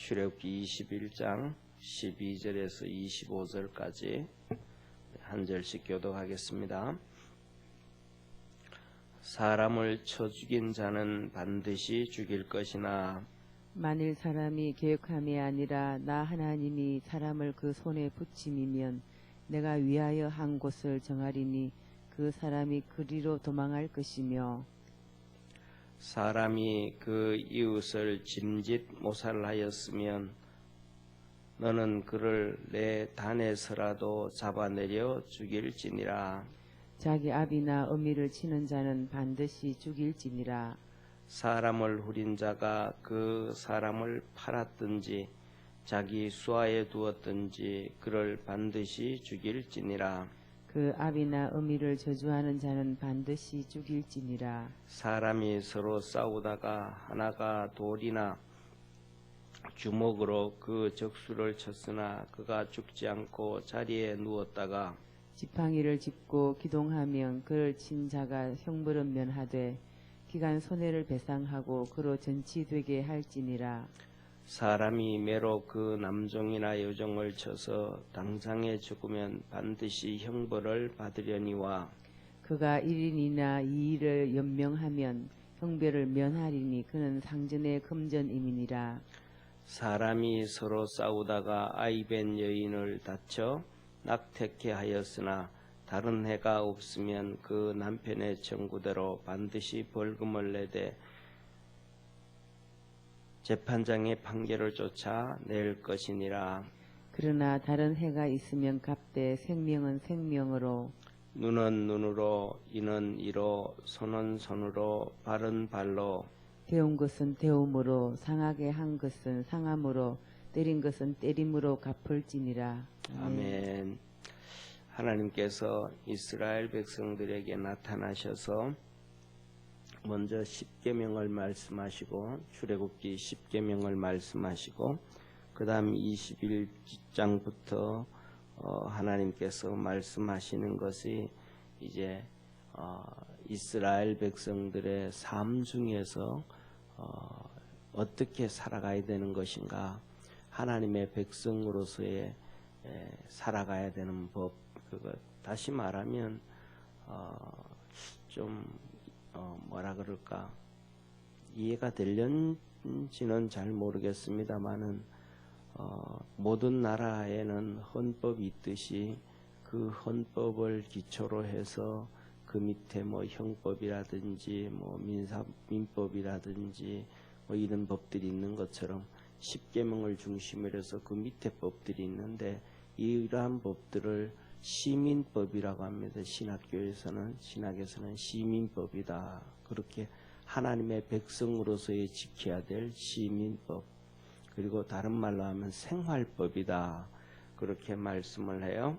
출애굽기 21장 12절에서 25절까지 한 절씩 교독하겠습니다. 사람을 쳐 죽인 자는 반드시 죽일 것이나 만일 사람이 계획함이 아니라 나 하나님이 사람을 그 손에 붙임이면 내가 위하여 한 곳을 정하리니 그 사람이 그리로 도망할 것이며 사람이 그 이웃을 짐짓 모살하였으면 너는 그를 내 단에서라도 잡아내려 죽일지니라. 자기 아비나 어미를 치는 자는 반드시 죽일지니라. 사람을 후린 자가 그 사람을 팔았든지 자기 수하에 두었든지 그를 반드시 죽일지니라. 그 아비나 어미를 저주하는 자는 반드시 죽일지니라. 사람이 서로 싸우다가 하나가 돌이나 주먹으로 그 적수를 쳤으나 그가 죽지 않고 자리에 누웠다가 지팡이를 짚고 기동하면 그를 친 자가 형벌은 면하되 기간 손해를 배상하고 그로 전치되게 할지니라. 사람이 매로 그 남종이나 여종을 쳐서 당장에 죽으면 반드시 형벌을 받으려니와 그가 1인이나 2일을 연명하면 형벌을 면하리니 그는 상전의 금전임이니라. 사람이 서로 싸우다가 아이벤 여인을 다쳐 낙태케 하였으나 다른 해가 없으면 그 남편의 청구대로 반드시 벌금을 내되 재판장의 판결을 쫓아 낼 것이니라. 그러나 다른 해가 있으면 값되 생명은 생명으로 눈은 눈으로 이는 이로 손은 손으로 발은 발로 배운 것은 배움으로 상하게 한 것은 상함으로 때린 것은 때림으로 갚을지니라. 아멘. 하나님께서 이스라엘 백성들에게 나타나셔서 먼저 십계명을 말씀하시고 출애굽기 십계명을 말씀하시고 그 다음 21장부터 하나님께서 말씀하시는 것이 이제 이스라엘 백성들의 삶 중에서 어떻게 살아가야 되는 것인가, 하나님의 백성으로서의 살아가야 되는 법, 그거 다시 말하면 좀 뭐라 그럴까, 이해가 되려는지는 잘 모르겠습니다만은 모든 나라에는 헌법이 있듯이 그 헌법을 기초로 해서 그 밑에 뭐 형법이라든지 뭐 민법이라든지 뭐 이런 법들이 있는 것처럼 십계명을 중심으로 해서 그 밑에 법들이 있는데 이러한 법들을 시민법이라고 합니다. 신학에서는 시민법이다. 그렇게 하나님의 백성으로서의 지켜야 될 시민법. 그리고 다른 말로 하면 생활법이다. 그렇게 말씀을 해요.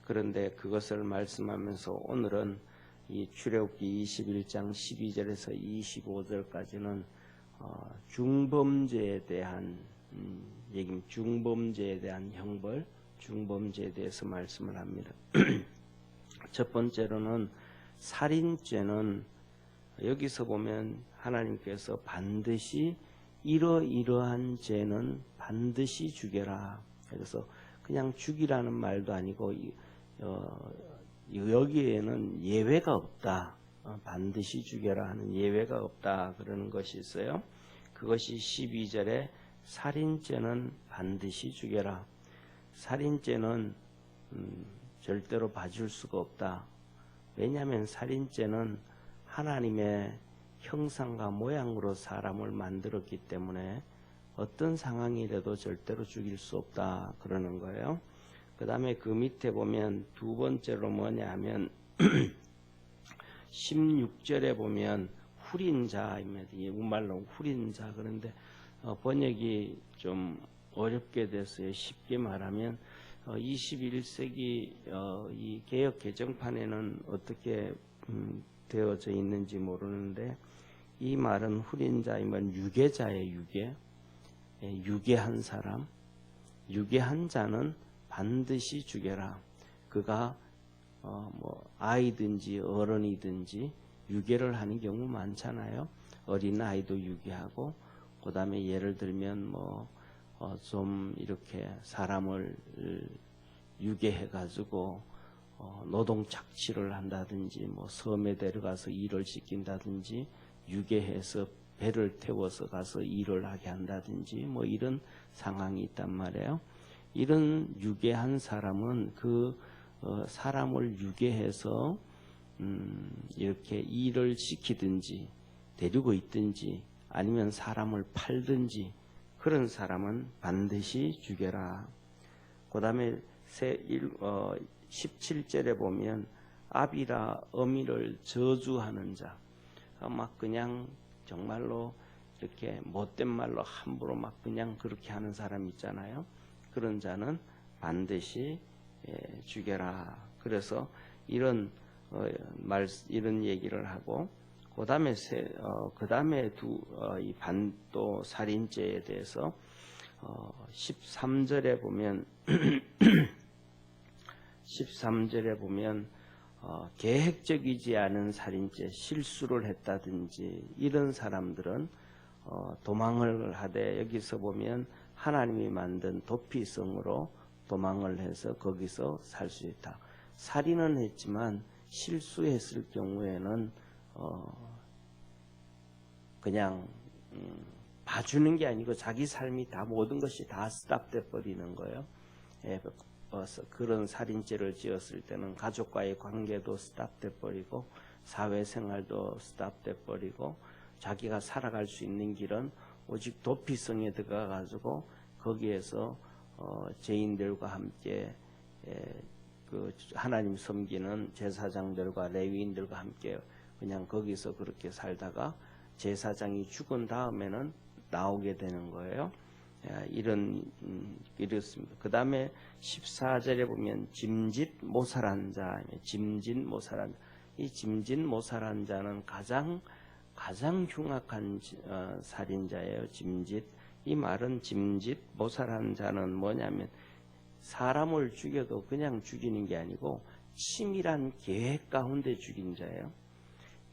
그런데 그것을 말씀하면서 오늘은 이 출애굽기 21장 12절에서 25절까지는 중범죄에 대한 중범죄에 대한 형벌, 중범죄에 대해서 말씀을 합니다. 첫 번째로는 살인죄는 여기서 보면 하나님께서 반드시 이러이러한 죄는 반드시 죽여라. 그래서 그냥 죽이라는 말도 아니고 여기에는 예외가 없다. 반드시 죽여라 하는 예외가 없다. 그러는 것이 있어요. 그것이 12절에 살인죄는 반드시 죽여라. 살인죄는 절대로 봐줄 수가 없다. 왜냐하면 살인죄는 하나님의 형상과 모양으로 사람을 만들었기 때문에 어떤 상황이라도 절대로 죽일 수 없다. 그러는 거예요. 그 다음에 그 밑에 보면 두 번째로 뭐냐 하면 16절에 보면 후린자입니다. 우말로 후린자. 그런데 번역이 좀 어렵게 됐어요. 쉽게 말하면 21세기 이 개역 개정판에는 어떻게 되어져 있는지 모르는데 이 말은 후린자이면 유괴자의 유괴, 유괴한 사람, 유괴한 자는 반드시 죽여라. 그가 뭐 아이든지 어른이든지 유괴를 하는 경우 많잖아요. 어린 아이도 유괴하고, 그 다음에 예를 들면 뭐 좀 이렇게 사람을 유괴해 가지고 노동 착취를 한다든지 뭐 섬에 데려가서 일을 시킨다든지 유괴해서 배를 태워서 가서 일을 하게 한다든지 뭐 이런 상황이 있단 말이에요. 이런 유괴한 사람은 그 사람을 유괴해서 이렇게 일을 시키든지 데리고 있든지 아니면 사람을 팔든지 그런 사람은 반드시 죽여라. 그 다음에 17절에 보면 아비라 어미를 저주하는 자, 막 그냥 정말로 이렇게 못된 말로 함부로 막 그냥 그렇게 하는 사람 있잖아요. 그런 자는 반드시 죽여라. 그래서 이런 이런 얘기를 하고 그다음에 이 반도 살인죄에 대해서 13절에 보면 13절에 보면 계획적이지 않은 살인죄, 실수를 했다든지 이런 사람들은 도망을 하되 여기서 보면 하나님이 만든 도피성으로 도망을 해서 거기서 살 수 있다. 살인은 했지만 실수했을 경우에는 그냥 봐주는 게 아니고 자기 삶이 다 모든 것이 다 스탑돼 버리는 거예요. 그런 살인죄를 지었을 때는 가족과의 관계도 스탑돼 버리고 사회생활도 스탑돼 버리고 자기가 살아갈 수 있는 길은 오직 도피성에 들어가 가지고 거기에서 죄인들과 함께 그 하나님 섬기는 제사장들과 레위인들과 함께 그냥 거기서 그렇게 살다가 제사장이 죽은 다음에는 나오게 되는 거예요. 이렇습니다. 그 다음에 14절에 보면 짐짓 모살한 자, 짐짓 모살한 자. 이 짐짓 모살한 자는 가장 흉악한 살인자예요. 짐짓. 이 말은 짐짓 모살한 자는 뭐냐면 사람을 죽여도 그냥 죽이는 게 아니고 치밀한 계획 가운데 죽인 자예요.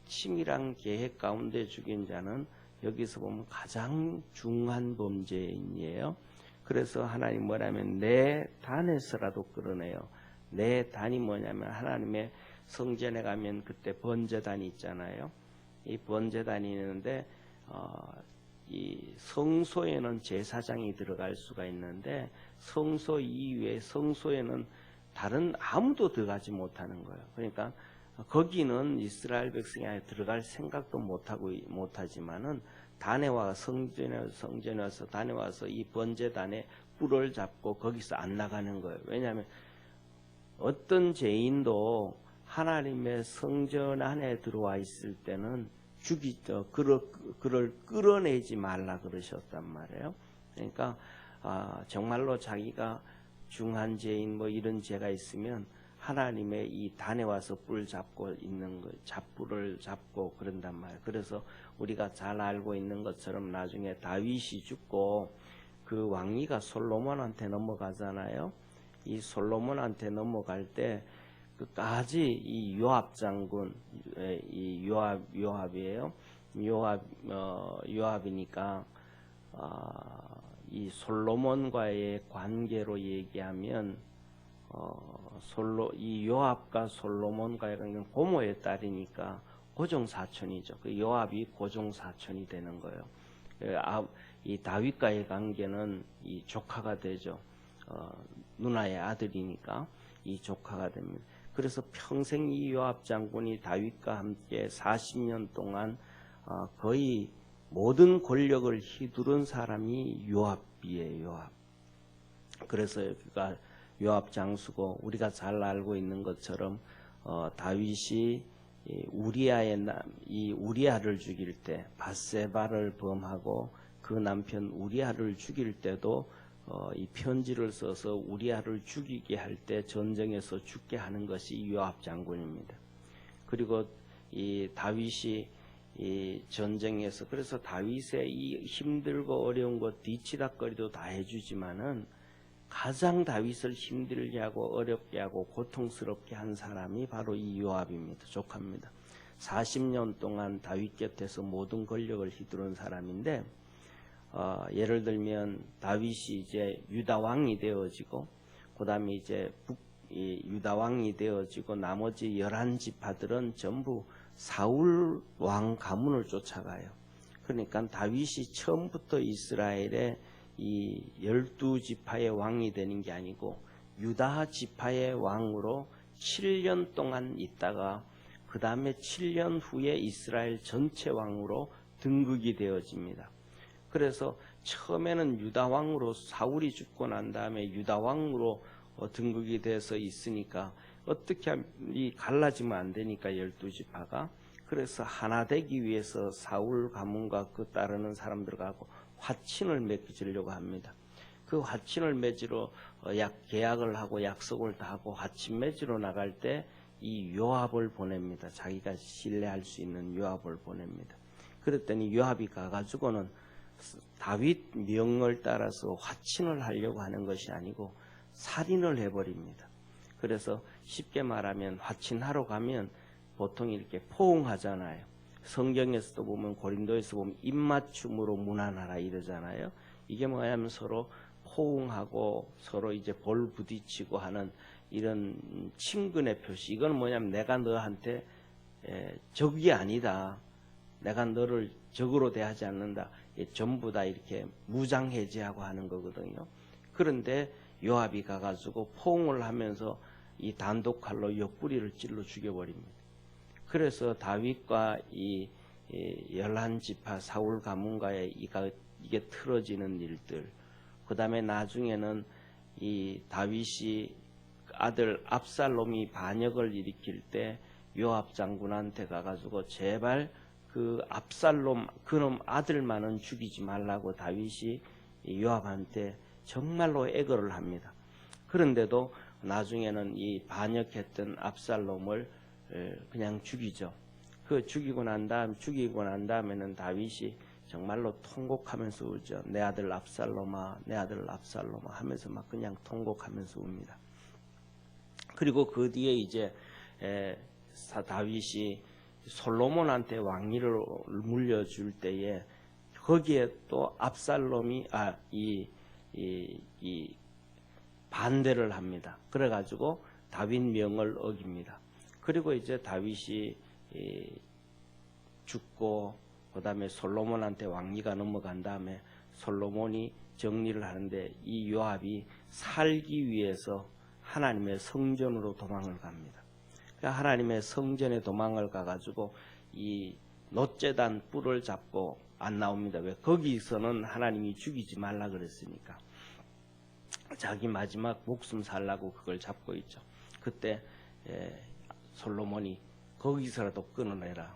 치밀한 계획 가운데 죽인 자는 여기서 보면 가장 중한 범죄인이에요. 그래서 하나님 뭐냐면 내 단에서라도 끌어내요. 내 단이 뭐냐면 하나님의 성전에 가면 그때 번제단이 있잖아요. 이 번제단이 있는데 이 성소에는 제사장이 들어갈 수가 있는데 성소 이외에 성소에는 다른 아무도 들어가지 못하는 거예요. 그러니까 거기는 이스라엘 백성이 아예 들어갈 생각도 못하지만은 단에 와서 성전에 와서 단에 와서 이 번제단에 뿔을 잡고 거기서 안 나가는 거예요. 왜냐하면 어떤 죄인도 하나님의 성전 안에 들어와 있을 때는 그를 끌어내지 말라 그러셨단 말이에요. 그러니까 정말로 자기가 중한 죄인 뭐 이런 죄가 있으면 하나님의 이 단에 와서 뿔 잡고 있는 거, 뿔을 잡고 그런단 말이에요. 그래서 우리가 잘 알고 있는 것처럼 나중에 다윗이 죽고 그 왕위가 솔로몬한테 넘어가잖아요. 이 솔로몬한테 넘어갈 때 끝까지 이 요압 장군, 이 요압이에요. 요압이니까 이 솔로몬과의 관계로 얘기하면 이 요압과 솔로몬과의 관계는 고모의 딸이니까 고종 사촌이죠. 그 요압이 고종 사촌이 되는 거예요. 이 다윗과의 관계는 이 조카가 되죠. 누나의 아들이니까 이 조카가 됩니다. 그래서 평생 이 요압 장군이 다윗과 함께 40년 동안 거의 모든 권력을 휘두른 사람이 요압이에요. 요압. 그래서 그가 요압 장수고 우리가 잘 알고 있는 것처럼 다윗이 이 우리아를 죽일 때 밧세바를 범하고 그 남편 우리아를 죽일 때도 이 편지를 써서 우리아를 죽이게 할 때 전쟁에서 죽게 하는 것이 요압 장군입니다. 그리고 이 다윗이 이 전쟁에서 그래서 다윗의 이 힘들고 어려운 것 뒤치다거리도 다 해주지만은 가장 다윗을 힘들게 하고 어렵게 하고 고통스럽게 한 사람이 바로 이 요압입니다. 조카입니다. 40년 동안 다윗 곁에서 모든 권력을 휘두른 사람인데 예를 들면 다윗이 이제 유다 왕이 되어지고 그다음에 이제 유다 왕이 되어지고 나머지 11지파들은 전부 사울 왕 가문을 쫓아가요. 그러니까 다윗이 처음부터 이스라엘의 이 12지파의 왕이 되는 게 아니고 유다 지파의 왕으로 7년 동안 있다가 그 다음에 7년 후에 이스라엘 전체 왕으로 등극이 되어집니다. 그래서 처음에는 유다 왕으로 사울이 죽고 난 다음에 유다 왕으로 등극이 돼서 있으니까 어떻게 하면 갈라지면 안 되니까 12지파가 그래서 하나 되기 위해서 사울 가문과 그 따르는 사람들하고 화친을 맺으려고 합니다. 그 화친을 맺으러 계약을 하고 약속을 다 하고 화친 맺으러 나갈 때 이 요압을 보냅니다. 자기가 신뢰할 수 있는 요압을 보냅니다. 그랬더니 요압이 가가지고는 다윗 명을 따라서 화친을 하려고 하는 것이 아니고 살인을 해버립니다. 그래서 쉽게 말하면 화친하러 가면 보통 이렇게 포옹하잖아요. 성경에서도 보면 고린도에서 보면 입맞춤으로 문안하라 이러잖아요. 이게 뭐냐면 서로 포옹하고 서로 이제 볼 부딪히고 하는 이런 친근의 표시. 이건 뭐냐면 내가 너한테 적이 아니다. 내가 너를 적으로 대하지 않는다. 전부 다 이렇게 무장해제하고 하는 거거든요. 그런데 요압이 가가지고 포옹을 하면서 이 단독칼로 옆구리를 찔러 죽여버립니다. 그래서 다윗과 이 11지파 사울 가문과의 이게 틀어지는 일들, 그 다음에 나중에는 이 다윗이 아들 압살롬이 반역을 일으킬 때 요압 장군한테 가가지고 제발 그 압살롬 그놈 아들만은 죽이지 말라고 다윗이 요압한테 정말로 애걸을 합니다. 그런데도 나중에는 이 반역했던 압살롬을 그냥 죽이죠. 그 죽이고 난 다음에는 다윗이 정말로 통곡하면서 울죠. 내 아들 압살롬아, 내 아들 압살롬아 하면서 막 그냥 통곡하면서 웁니다. 그리고 그 뒤에 이제 다윗이 솔로몬한테 왕위를 물려줄 때에 거기에 또 압살롬이 이 반대를 합니다. 그래가지고 다윗 명을 어깁니다. 그리고 이제 다윗이 죽고 그 다음에 솔로몬한테 왕위가 넘어간 다음에 솔로몬이 정리를 하는데 이 요압이 살기 위해서 하나님의 성전으로 도망을 갑니다. 그러니까 하나님의 성전에 도망을 가가지고 이 놋제단 뿔을 잡고 안 나옵니다. 왜? 거기서는 하나님이 죽이지 말라 그랬으니까. 자기 마지막 목숨 살라고 그걸 잡고 있죠. 그때 솔로몬이 거기서라도 끊어내라.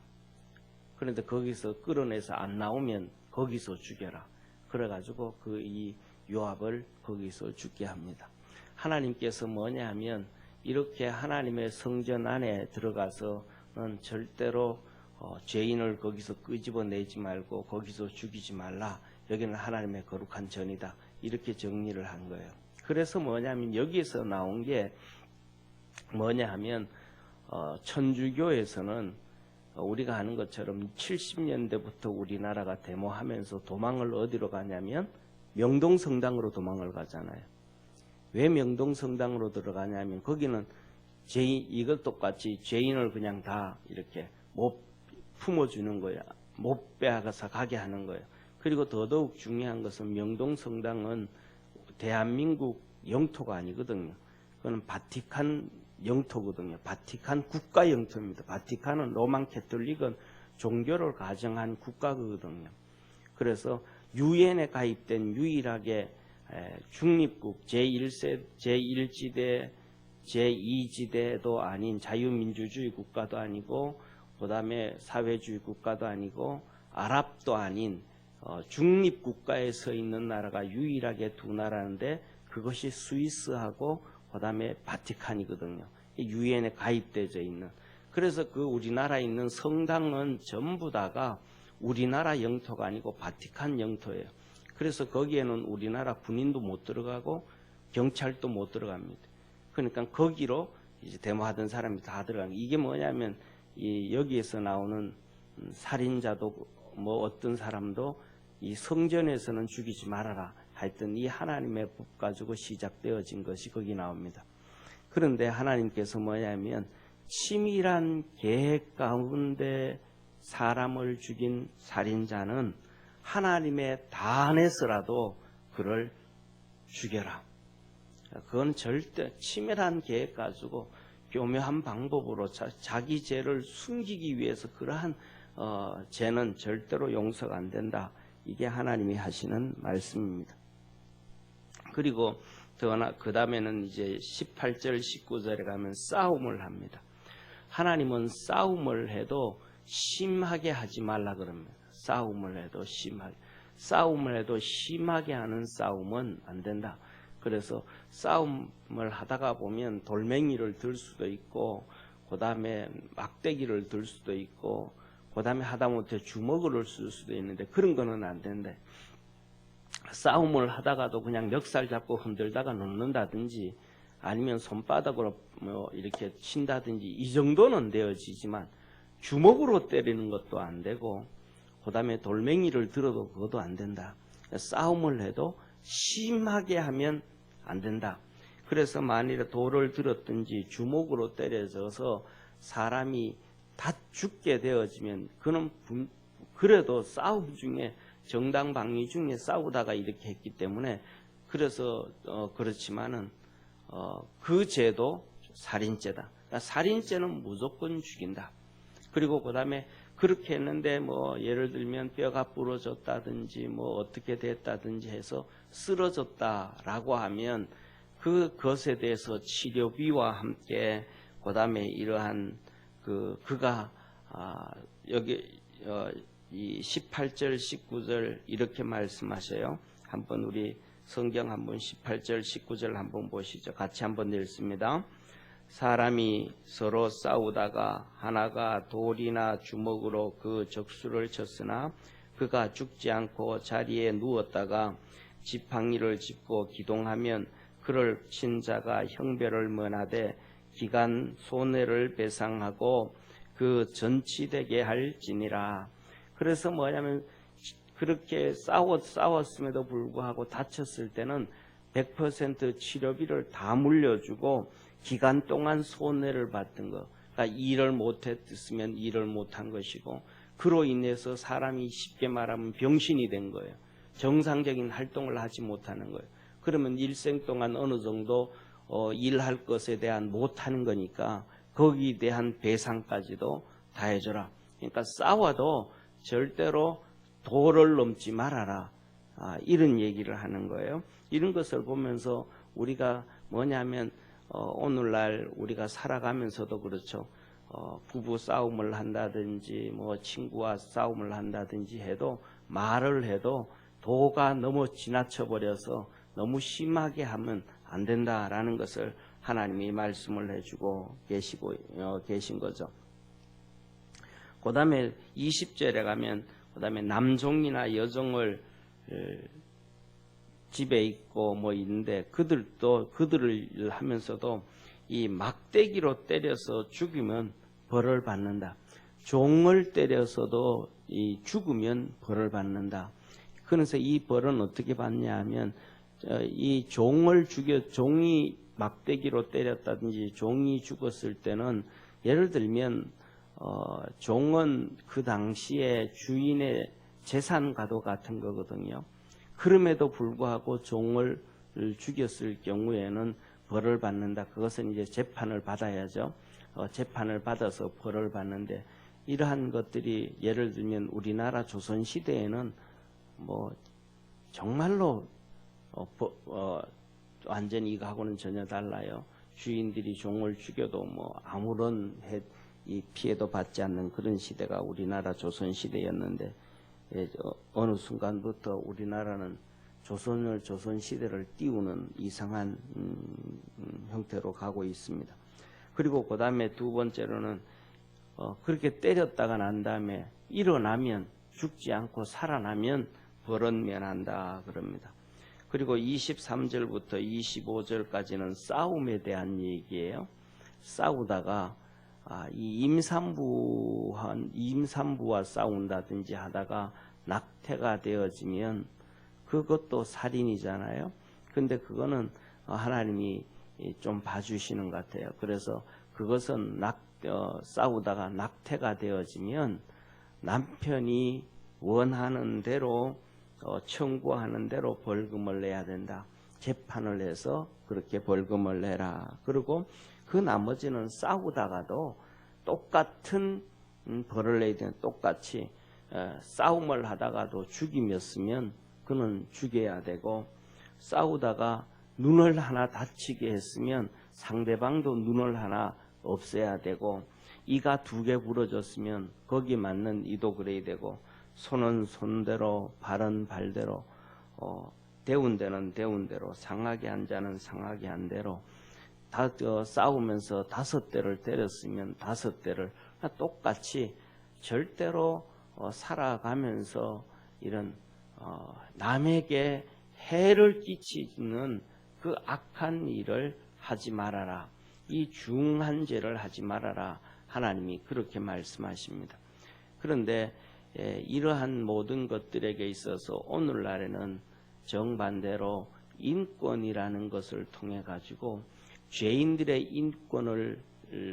그런데 거기서 끌어내서 안 나오면 거기서 죽여라. 그래가지고 이 요압을 거기서 죽게 합니다. 하나님께서 뭐냐 하면 이렇게 하나님의 성전 안에 들어가서는 절대로 죄인을 거기서 끄집어내지 말고 거기서 죽이지 말라. 여기는 하나님의 거룩한 전이다. 이렇게 정리를 한 거예요. 그래서 뭐냐면 여기에서 나온 게 뭐냐 하면 천주교에서는 우리가 아는 것처럼 70년대부터 우리나라가 데모하면서 도망을 어디로 가냐면 명동성당으로 도망을 가잖아요. 왜 명동성당으로 들어가냐면 거기는 이것 똑같이 죄인을 그냥 다 이렇게 못 품어주는 거야. 못 빼앗아서 가게 하는 거예요. 그리고 더더욱 중요한 것은 명동성당은 대한민국 영토가 아니거든요. 그건 바티칸 영토거든요. 바티칸 국가 영토입니다. 바티칸은 로만 캐톨릭은 종교를 가정한 국가거든요. 그래서 유엔에 가입된 유일하게 중립국 제1지대, 제2지대도 아닌 자유민주주의 국가도 아니고 그 다음에 사회주의 국가도 아니고 아랍도 아닌 중립국가에 서 있는 나라가 유일하게 두 나라인데 그것이 스위스하고 그 다음에 바티칸이거든요. 유엔에 가입되어 있는. 그래서 그 우리나라에 있는 성당은 전부 다가 우리나라 영토가 아니고 바티칸 영토예요. 그래서 거기에는 우리나라 군인도 못 들어가고 경찰도 못 들어갑니다. 그러니까 거기로 이제 데모하던 사람이 다 들어가는. 이게 뭐냐면 여기에서 나오는 살인자도 뭐 어떤 사람도 이 성전에서는 죽이지 말아라. 하여튼 이 하나님의 법 가지고 시작되어진 것이 거기 나옵니다. 그런데 하나님께서 뭐냐면 치밀한 계획 가운데 사람을 죽인 살인자는 하나님의 단에서라도 그를 죽여라. 그건 절대 치밀한 계획 가지고 교묘한 방법으로 자기 죄를 숨기기 위해서 그러한 죄는 절대로 용서가 안 된다. 이게 하나님이 하시는 말씀입니다. 그리고 그 다음에는 이제 18절 19절에 가면 싸움을 합니다. 하나님은 싸움을 해도 심하게 하지 말라 그럽니다. 싸움을 해도 심하게 하는 싸움은 안 된다. 그래서 싸움을 하다가 보면 돌멩이를 들 수도 있고, 그 다음에 막대기를 들 수도 있고, 그 다음에 하다못해 주먹을 쓸 수도 있는데 그런 거는 안 된다. 싸움을 하다가도 그냥 멱살 잡고 흔들다가 놓는다든지 아니면 손바닥으로 뭐 이렇게 친다든지 이 정도는 되어지지만 주먹으로 때리는 것도 안 되고, 그 다음에 돌멩이를 들어도 그것도 안 된다. 싸움을 해도 심하게 하면 안 된다. 그래서 만일에 돌을 들었든지 주먹으로 때려져서 사람이 다 죽게 되어지면 그는 그래도 싸움 중에 정당방위 중에 싸우다가 이렇게 했기 때문에 그래서 그렇지만은 그 죄도 살인죄다. 그러니까 살인죄는 무조건 죽인다. 그리고 그 다음에 그렇게 했는데 뭐 예를 들면 뼈가 부러졌다든지 뭐 어떻게 됐다든지 해서 쓰러졌다라고 하면 그것에 대해서 치료비와 함께 그 다음에 이러한 그가 여기 이 18절 19절 이렇게 말씀하셔요. 한번 우리 성경 한번 18절 19절 한번 보시죠. 같이 한번 읽습니다. 사람이 서로 싸우다가 하나가 돌이나 주먹으로 그 적수를 쳤으나 그가 죽지 않고 자리에 누웠다가 지팡이를 짚고 기동하면 그를 친 자가 형벌을 면하되 기간 손해를 배상하고 그 전치되게 할지니라. 그래서 뭐냐면 그렇게 싸웠음에도 불구하고 다쳤을 때는 100% 치료비를 다 물려주고 기간 동안 손해를 받던 거. 그러니까 일을 못했으면 일을 못한 것이고 그로 인해서 사람이 쉽게 말하면 병신이 된 거예요. 정상적인 활동을 하지 못하는 거예요. 그러면 일생 동안 어느 정도 일할 것에 대한 못하는 거니까 거기에 대한 배상까지도 다 해줘라. 그러니까 싸워도 절대로 도를 넘지 말아라. 이런 얘기를 하는 거예요. 이런 것을 보면서 우리가 뭐냐면 오늘날 우리가 살아가면서도 그렇죠. 부부 싸움을 한다든지 뭐 친구와 싸움을 한다든지 해도 말을 해도 도가 너무 지나쳐 버려서 너무 심하게 하면 안 된다라는 것을 하나님이 말씀을 해주고 계신 거죠. 그 다음에 20절에 가면 그 다음에 남종이나 여종을 집에 있고 뭐 있는데 그들을 하면서도 이 막대기로 때려서 죽이면 벌을 받는다. 종을 때려서도 이 죽으면 벌을 받는다. 그래서 이 벌은 어떻게 받냐 하면 이 종이 막대기로 때렸다든지 종이 죽었을 때는 예를 들면 종은 그 당시에 주인의 재산과도 같은 거거든요. 그럼에도 불구하고 종을 죽였을 경우에는 벌을 받는다. 그것은 이제 재판을 받아야죠. 재판을 받아서 벌을 받는데 이러한 것들이 예를 들면 우리나라 조선시대에는 뭐 정말로 완전히 이거하고는 전혀 달라요. 주인들이 종을 죽여도 뭐 아무런 이 피해도 받지 않는 그런 시대가 우리나라 조선시대였는데 어느 순간부터 우리나라는 조선시대를 띄우는 이상한 형태로 가고 있습니다. 그리고 그 다음에 두 번째로는 그렇게 때렸다가 난 다음에 일어나면 죽지 않고 살아나면 벌은 면한다 그럽니다. 그리고 23절부터 25절까지는 싸움에 대한 얘기예요. 싸우다가 이 임산부와 싸운다든지 하다가 낙태가 되어지면 그것도 살인이잖아요. 근데 그거는 하나님이 좀 봐주시는 것 같아요. 그래서 그것은 싸우다가 낙태가 되어지면 남편이 원하는 대로 청구하는 대로 벌금을 내야 된다. 재판을 해서 그렇게 벌금을 내라. 그리고 그 나머지는 싸우다가도 똑같은 벌을 내야 되는 똑같이 싸움을 하다가도 죽이었으면 그는 죽여야 되고, 싸우다가 눈을 하나 다치게 했으면 상대방도 눈을 하나 없애야 되고, 이가 2개 부러졌으면 거기 맞는 이도 그래야 되고, 손은 손대로 발은 발대로 데운 데는 데운 대로, 상하게 한 자는 상하게 한 대로, 싸우면서 5대를 때렸으면 5대를 똑같이 절대로 살아가면서 이런 남에게 해를 끼치는 그 악한 일을 하지 말아라. 이 중한 죄를 하지 말아라. 하나님이 그렇게 말씀하십니다. 그런데 이러한 모든 것들에게 있어서 오늘날에는 정반대로 인권이라는 것을 통해 가지고 죄인들의 인권을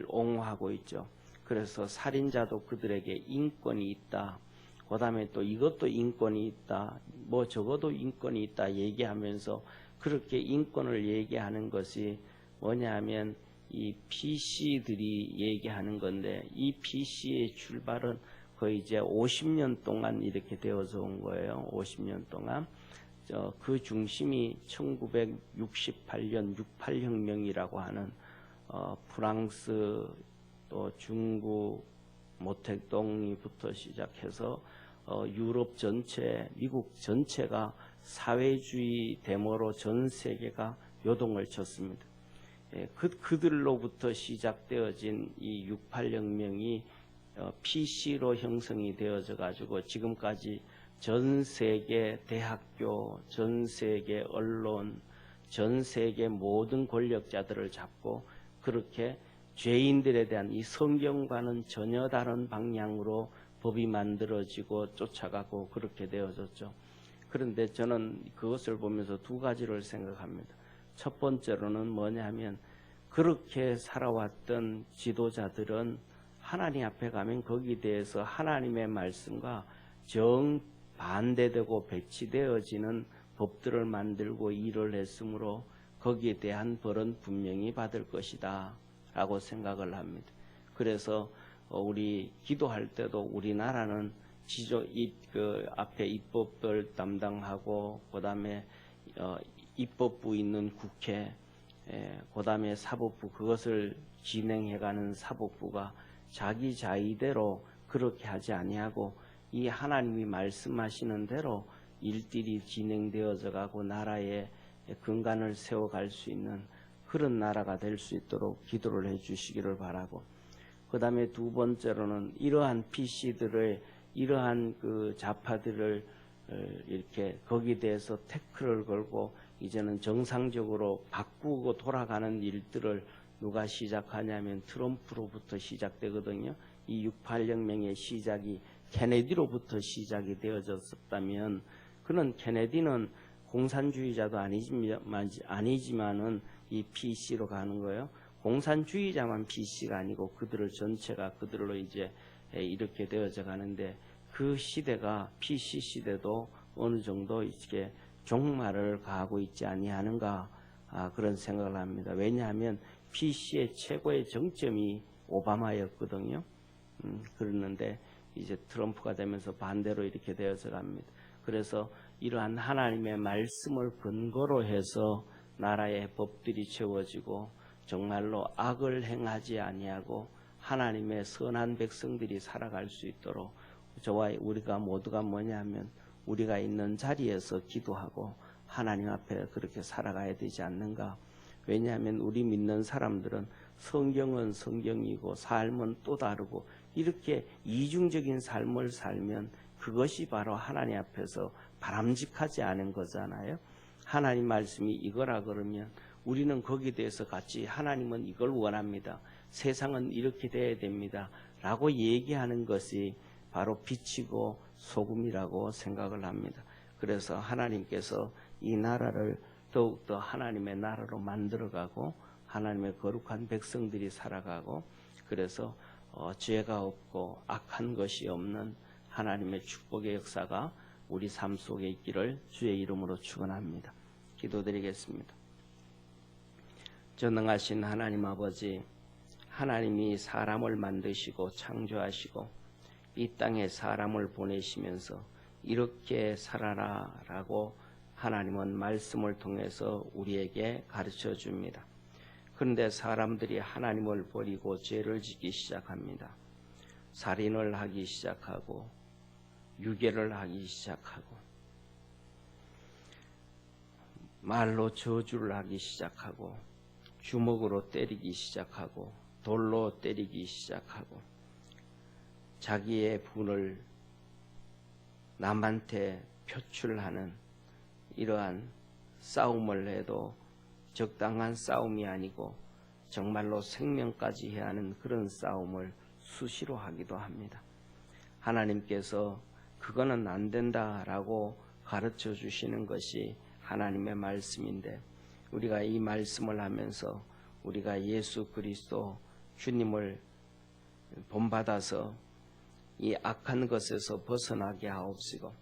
옹호하고 있죠. 그래서 살인자도 그들에게 인권이 있다. 그 다음에 또 이것도 인권이 있다. 뭐 저것도 인권이 있다 얘기하면서 그렇게 인권을 얘기하는 것이 뭐냐 하면 이 PC들이 얘기하는 건데, 이 PC의 출발은 거의 이제 50년 동안 이렇게 되어서 온 거예요. 50년 동안. 그 중심이 1968년 68혁명이라고 하는 프랑스 또 중국 모택동이부터 시작해서 유럽 전체, 미국 전체가 사회주의 데모로 전 세계가 요동을 쳤습니다. 그들로부터 시작되어진 이 68혁명이 PC로 형성이 되어져 가지고 지금까지 전 세계 대학교, 전 세계 언론, 전 세계 모든 권력자들을 잡고 그렇게 죄인들에 대한 이 성경과는 전혀 다른 방향으로 법이 만들어지고 쫓아가고 그렇게 되어졌죠. 그런데 저는 그것을 보면서 2가지를 생각합니다. 첫 번째로는 뭐냐 하면, 그렇게 살아왔던 지도자들은 하나님 앞에 가면 거기에 대해서 하나님의 말씀과 정반대되고 배치되어지는 법들을 만들고 일을 했으므로 거기에 대한 벌은 분명히 받을 것이다 라고 생각을 합니다. 그래서 우리 기도할 때도 우리나라는 앞에 입법을 담당하고, 그 다음에 입법부 있는 국회, 그 다음에 사법부, 그것을 진행해가는 사법부가 자기 자의대로 그렇게 하지 아니하고 이 하나님이 말씀하시는 대로 일들이 진행되어져 가고 나라의 근간을 세워갈 수 있는 그런 나라가 될 수 있도록 기도를 해 주시기를 바라고, 그 다음에 2번째로는 이러한 PC들의 이러한 그 좌파들을 이렇게 거기에 대해서 태클을 걸고 이제는 정상적으로 바꾸고 돌아가는 일들을 누가 시작하냐면 트럼프로부터 시작되거든요. 이 68혁명의 시작이 케네디로부터 시작이 되어졌었다면, 그는 케네디는 공산주의자도 아니지만은 이 PC로 가는 거예요. 공산주의자만 PC가 아니고 그들을 전체가 그들로 이제 이렇게 되어져 가는데, 그 시대가 PC 시대도 어느 정도 이렇게 종말을 가하고 있지 아니하는가, 그런 생각을 합니다. 왜냐하면 PC의 최고의 정점이 오바마였거든요. 그랬는데 이제 트럼프가 되면서 반대로 이렇게 되어서 갑니다. 그래서 이러한 하나님의 말씀을 근거로 해서 나라의 법들이 채워지고 정말로 악을 행하지 아니하고 하나님의 선한 백성들이 살아갈 수 있도록 저와 우리가 모두가 뭐냐면 우리가 있는 자리에서 기도하고 하나님 앞에 그렇게 살아가야 되지 않는가. 왜냐하면 우리 믿는 사람들은 성경은 성경이고 삶은 또 다르고 이렇게 이중적인 삶을 살면 그것이 바로 하나님 앞에서 바람직하지 않은 거잖아요. 하나님 말씀이 이거라 그러면 우리는 거기에 대해서 같이 하나님은 이걸 원합니다. 세상은 이렇게 돼야 됩니다. 라고 얘기하는 것이 바로 빛이고 소금이라고 생각을 합니다. 그래서 하나님께서 이 나라를 더욱더 하나님의 나라로 만들어가고 하나님의 거룩한 백성들이 살아가고 그래서 죄가 없고 악한 것이 없는 하나님의 축복의 역사가 우리 삶 속에 있기를 주의 이름으로 축원합니다. 기도드리겠습니다. 전능하신 하나님 아버지, 하나님이 사람을 만드시고 창조하시고 이 땅에 사람을 보내시면서 이렇게 살아라라고 하나님은 말씀을 통해서 우리에게 가르쳐 줍니다. 그런데 사람들이 하나님을 버리고 죄를 짓기 시작합니다. 살인을 하기 시작하고 유괴를 하기 시작하고 말로 저주를 하기 시작하고 주먹으로 때리기 시작하고 돌로 때리기 시작하고 자기의 분을 남한테 표출하는 이러한 싸움을 해도 적당한 싸움이 아니고 정말로 생명까지 해야 하는 그런 싸움을 수시로 하기도 합니다. 하나님께서 그거는 안 된다라고 가르쳐 주시는 것이 하나님의 말씀인데 우리가 이 말씀을 하면서 우리가 예수 그리스도 주님을 본받아서 이 악한 것에서 벗어나게 하옵시고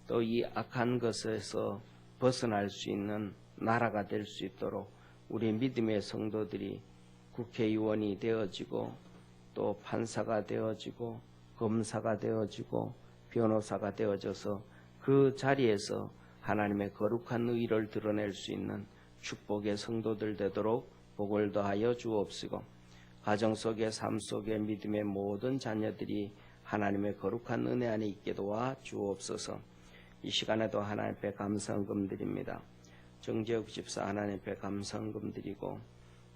또 이 악한 것에서 벗어날 수 있는 나라가 될 수 있도록 우리 믿음의 성도들이 국회의원이 되어지고 또 판사가 되어지고 검사가 되어지고 변호사가 되어져서 그 자리에서 하나님의 거룩한 의를 드러낼 수 있는 축복의 성도들 되도록 복을 더하여 주옵시고 가정 속의 삶 속의 믿음의 모든 자녀들이 하나님의 거룩한 은혜 안에 있게 도와 주옵소서. 이 시간에도 하나님 앞에 감사헌금 드립니다. 정재욱 집사 하나님 앞에 감사헌금 드리고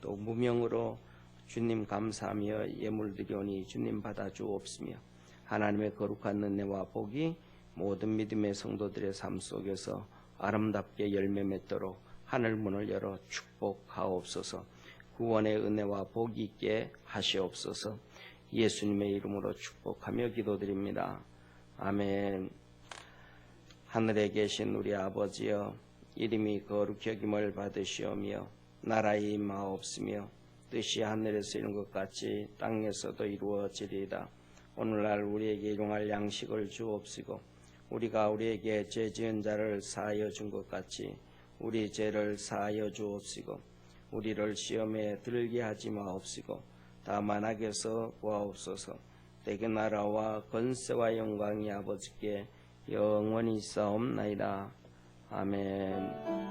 또 무명으로 주님 감사하며 예물 드리오니 주님 받아 주옵시며 하나님의 거룩한 은혜와 복이 모든 믿음의 성도들의 삶 속에서 아름답게 열매 맺도록 하늘 문을 열어 축복하옵소서. 구원의 은혜와 복이 있게 하시옵소서. 예수님의 이름으로 축복하며 기도드립니다. 아멘. 하늘에 계신 우리 아버지여, 이름이 거룩히 여김을 받으시오며 나라의 임하옵시며 뜻이 하늘에서 이룬 것 같이 땅에서도 이루어지리이다. 오늘날 우리에게 일용할 양식을 주옵시고 우리가 우리에게 죄 지은 자를 사하여 준 것 같이 우리 죄를 사하여 주옵시고 우리를 시험에 들게 하지 마옵시고 다만 악에서 구하옵소서. 내게 나라와 권세와 영광이 아버지께 영원히 있사옵나이다. 아멘.